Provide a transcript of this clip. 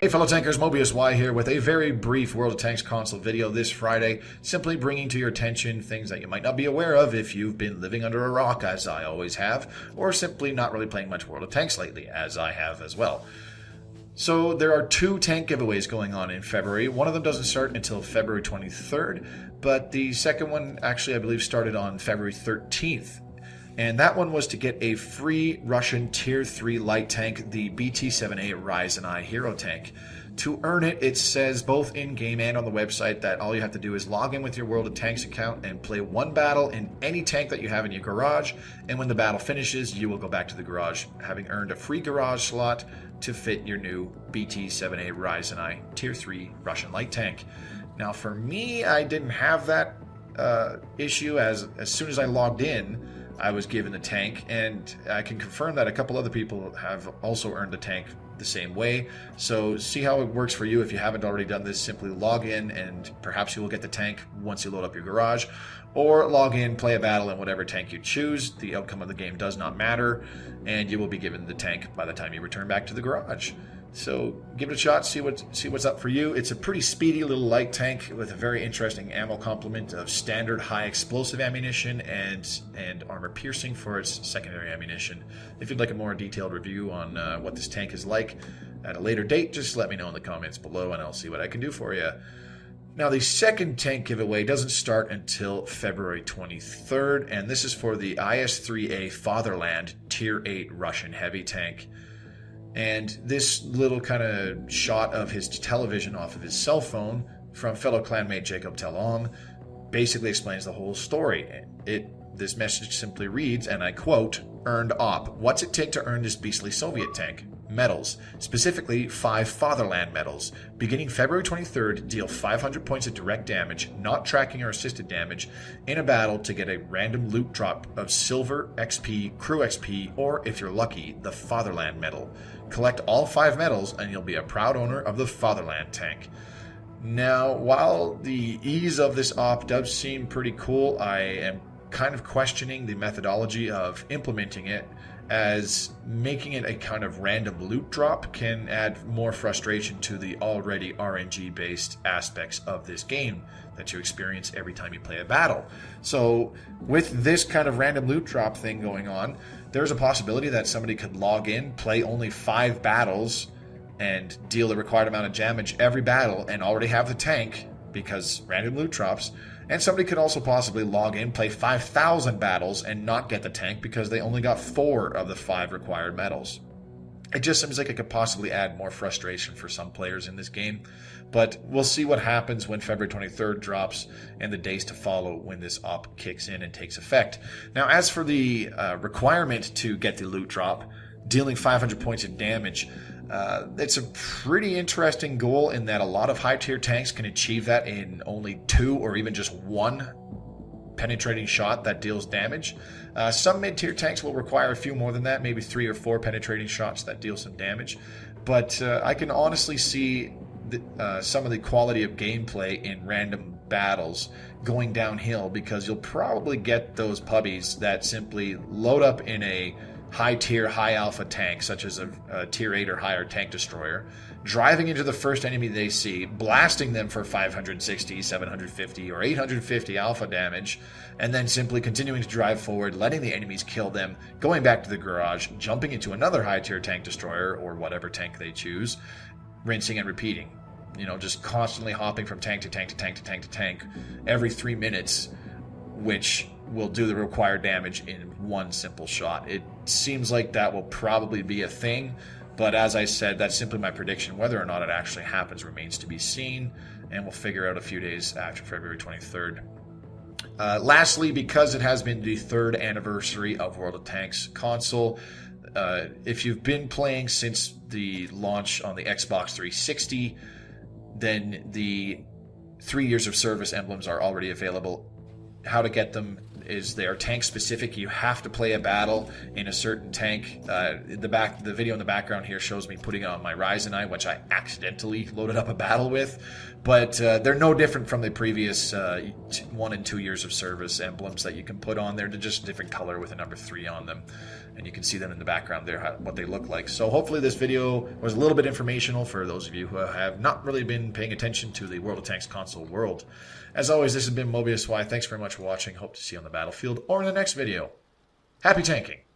Hey fellow tankers, Mobius Y here with a very brief World of Tanks console video this Friday, simply bringing to your attention things that you might not be aware of if you've been living under a rock, as I always have, or simply not really playing much World of Tanks lately, as I have as well. So there are two tank giveaways going on in February. One of them doesn't start until February 23rd, but the second one actually I believe started on February 13th. And that one was to get a free Russian Tier 3 light tank, the BT-7A Rasenai hero tank. To earn it, it says both in-game and on the website that all you have to do is log in with your World of Tanks account and play one battle in any tank that you have in your garage, and when the battle finishes, you will go back to the garage, having earned a free garage slot to fit your new BT-7A Rasenai Tier 3 Russian light tank. Now for me, I didn't have that issue as soon as I logged in, I was given the tank, and I can confirm that a couple other people have also earned the tank the same way. So see how it works for you. If you haven't already done this, simply log in and perhaps you will get the tank once you load up your garage, or log in, play a battle in whatever tank you choose. The outcome of the game does not matter, and you will be given the tank by the time you return back to the garage. So give it a shot, see what's up for you. It's a pretty speedy little light tank with a very interesting ammo complement of standard high explosive ammunition and armor piercing for its secondary ammunition. If you'd like a more detailed review on what this tank is like at a later date, just let me know in the comments below and I'll see what I can do for you. Now, the second tank giveaway doesn't start until February 23rd, and this is for the IS-3A Fatherland Tier 8 Russian heavy tank. And this little kind of shot of his television off of his cell phone from fellow clanmate Jacob Telom basically explains the whole story. This message simply reads, and I quote, "Earned op. What's it take to earn this beastly Soviet tank? Medals. Specifically, 5 Fatherland medals. Beginning February 23rd, deal 500 points of direct damage, not tracking or assisted damage, in a battle to get a random loot drop of silver, XP, crew XP, or, if you're lucky, the Fatherland medal. Collect all 5 medals and you'll be a proud owner of the Fatherland tank." Now, while the ease of this op does seem pretty cool, I am kind of questioning the methodology of implementing it, as making it a kind of random loot drop can add more frustration to the already RNG based aspects of this game that you experience every time you play a battle. So with this kind of random loot drop thing going on, there's a possibility that somebody could log in, play only 5 battles and deal the required amount of damage every battle and already have the tank because random loot drops. And somebody could also possibly log in, play 5,000 battles, and not get the tank because they only got 4 of the 5 required medals. It just seems like it could possibly add more frustration for some players in this game. But we'll see what happens when February 23rd drops and the days to follow when this op kicks in and takes effect. Now, as for the requirement to get the loot drop, dealing 500 points of damage, it's a pretty interesting goal in that a lot of high-tier tanks can achieve that in only 2 or even just 1 penetrating shot that deals damage. Some mid-tier tanks will require a few more than that, maybe 3 or 4 penetrating shots that deal some damage. But I can honestly see some of the quality of gameplay in random battles going downhill, because you'll probably get those puppies that simply load up in a high-tier, high-alpha tank, such as a Tier 8 or higher tank destroyer, driving into the first enemy they see, blasting them for 560, 750, or 850 alpha damage, and then simply continuing to drive forward, letting the enemies kill them, going back to the garage, jumping into another high-tier tank destroyer, or whatever tank they choose, rinsing and repeating. You know, just constantly hopping from tank to tank to tank to tank to tank every 3 minutes, which will do the required damage in one simple shot. It seems like that will probably be a thing, but as I said, that's simply my prediction. Whether or not it actually happens remains to be seen, and we'll figure out a few days after February 23rd. Lastly, because it has been the 3rd anniversary of World of Tanks console, if you've been playing since the launch on the Xbox 360, then the 3 years of service emblems are already available. How to get them is they are tank specific. You have to play a battle in a certain tank. The video in the background here shows me putting it on my Rasenai, which I accidentally loaded up a battle with. But they're no different from the previous 1 and 2 years of service emblems that you can put on there. They're just a different color with a number 3 on them. And you can see them in the background there, what they look like. So hopefully this video was a little bit informational for those of you who have not really been paying attention to the World of Tanks console world. As always, this has been Mobius Y. Thanks very much for watching. Hope to see you on the battlefield or in the next video. Happy tanking!